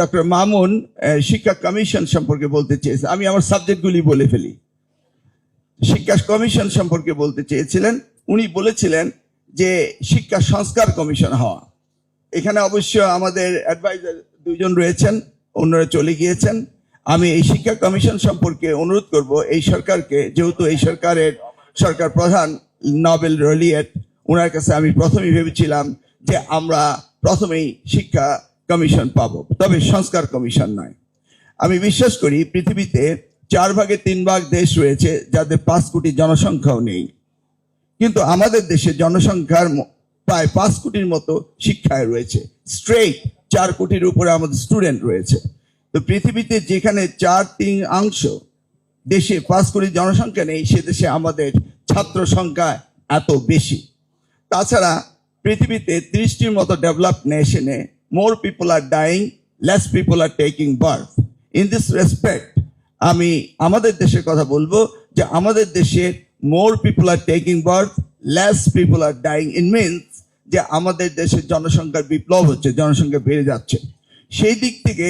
Doctor Mamun শিক্ষা commission সম্পর্কে বলতে চেয়েছে। আমি আমার সাবজেক্টগুলি বলে ফেলি। শিক্ষা কমিশন সম্পর্কে বলতে চেয়েছিলেন। উনি বলেছিলেন যে শিক্ষা সংস্কার কমিশন হওয়া। এখানে অবশ্য আমাদের অ্যাডভাইজার দুইজন রয়েছেন, অন্যরা চলে গিয়েছেন। আমি এই শিক্ষা কমিশন সম্পর্কে অনুরোধ করব এই সরকারকে, যেহেতু এই সরকার প্রধান নোবেল রলিয়েট, ওনার কাছে আমি প্রথমেই ভেবেছিলাম যে আমরা প্রথমেই শিক্ষা কমিশন পাবো, তবে সংস্কার কমিশন নয়। আমি বিশ্বাস করি পৃথিবীতে 4 ভাগে 3 ভাগ দেশ রয়েছে যাদের 5 কোটি জনসংখ্যাও নেই, কিন্তু আমাদের দেশে জনসংখ্যার প্রায় 5 কোটির মতো শিক্ষায় রয়েছে। স্ট্রেট 4 কোটির উপরে আমাদের স্টুডেন্ট রয়েছে। তো পৃথিবীতে যেখানে 4/3 দেশে 5 কোটি জনসংখ্যা নেই, সে দেশে আমাদের ছাত্র সংখ্যা এত বেশি। তাছাড়া পৃথিবীতে 30টির মতো ডেভেলপড নেশনে more people are dying, less people are taking birth. In this respect আমি আমাদের দেশের কথা বলবো যে আমাদের দেশে more people are taking birth, less people are dying. In means যে আমাদের দেশের জনসংখ্যার বিপ্লব হচ্ছে, জনসংখ্যা বেড়ে যাচ্ছে। সেই দিক থেকে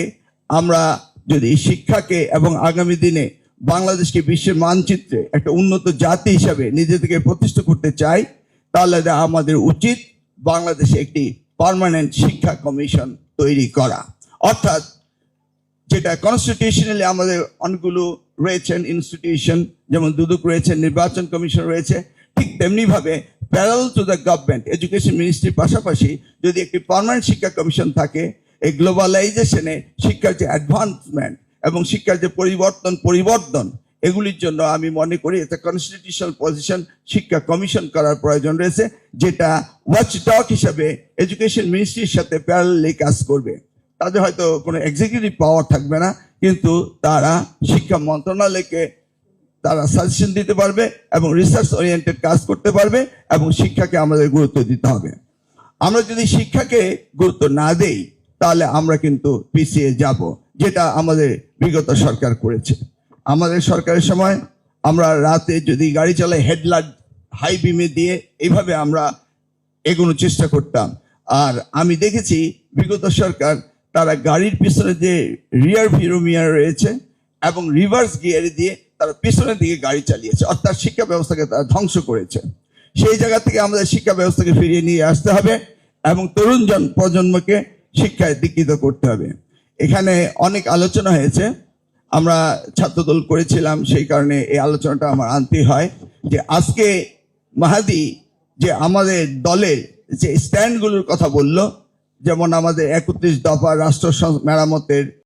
আমরা যদি শিক্ষাকে এবং আগামী দিনে বাংলাদেশকে বিশ্বের মানচিত্রে একটা উন্নত জাতি হিসাবে নিজেদেরকে প্রতিষ্ঠা করতে চাই, তাহলে আমাদের উচিত বাংলাদেশে একটি পার্মানেন্ট শিক্ষা কমিশন তৈরি করা। অর্থাৎ যেটা কনস্টিটিউশনালি আমাদের অনেকগুলো রয়েছেন ইনস্টিটিউশন, যেমন দুদক রয়েছে, নির্বাচন কমিশন রয়েছে, ঠিক তেমনি ভাবে parallel to the government education মিনিস্ট্রির পাশাপাশি যদি একটি পার্মানেন্ট শিক্ষা কমিশন থাকে, এই গ্লোবালাইজেশনে শিক্ষার যে অ্যাডভান্সমেন্ট এবং শিক্ষার যে পরিবর্তন এগুলির জন্য আমি মনে করি এটা কনস্টিটিউশনাল পজিশন শিক্ষা কমিশন করার প্রয়োজন রয়েছে, যেটা ওয়াচডগ হিসাবে এডুকেশন মিনিস্ট্রির সাথে প্যারালালি কাজ করবে। তাদের হয়তো কোনো এক্সিকিউটিভ পাওয়ার থাকবে না, কিন্তু তারা শিক্ষা মন্ত্রণালয়কে তারা সাজেশন দিতে পারবে এবং রিসার্চ ওরিয়েন্টেড কাজ করতে পারবে, এবং শিক্ষাকে আমাদের গুরুত্ব দিতে হবে। আমরা যদি শিক্ষাকে গুরুত্ব না দেই তাহলে আমরা কিন্তু পিছিয়ে যাব, যেটা আমাদের বিগত সরকার করেছে। আমাদের সরকারের সময় আমরা রাতে যদি গাড়ি চালাই হেডলাইট হাই বিমে দিয়ে এইভাবে আমরা এগোনোর চেষ্টা করতাম। আর আমি দেখেছি বিগত সরকার তারা গাড়ির পিছনে যে রিয়ার ভিউ মিরার রয়েছে এবং রিভার্স গিয়ারে দিয়ে তারা পিছনের দিকে গাড়ি চালিয়েছে, অর্থাৎ শিক্ষা ব্যবস্থাকে তারা ধ্বংস করেছে। সেই জায়গা থেকে আমাদের শিক্ষা ব্যবস্থাকে ফিরিয়ে নিয়ে আসতে হবে এবং তরুণ প্রজন্মকে শিক্ষায় দীক্ষিত করতে হবে। এখানে অনেক আলোচনা হয়েছে, আমরা ছাত্রদল করেছিলাম, সেই কারণে এই আলোচনাটা আমার আনতে হয় যে আজকে মাহাদি যে আমাদের দলের যে স্ট্যান্ডগুলোর কথা বলল, যেমন আমাদের 31 দফা রাষ্ট্র মেরামতের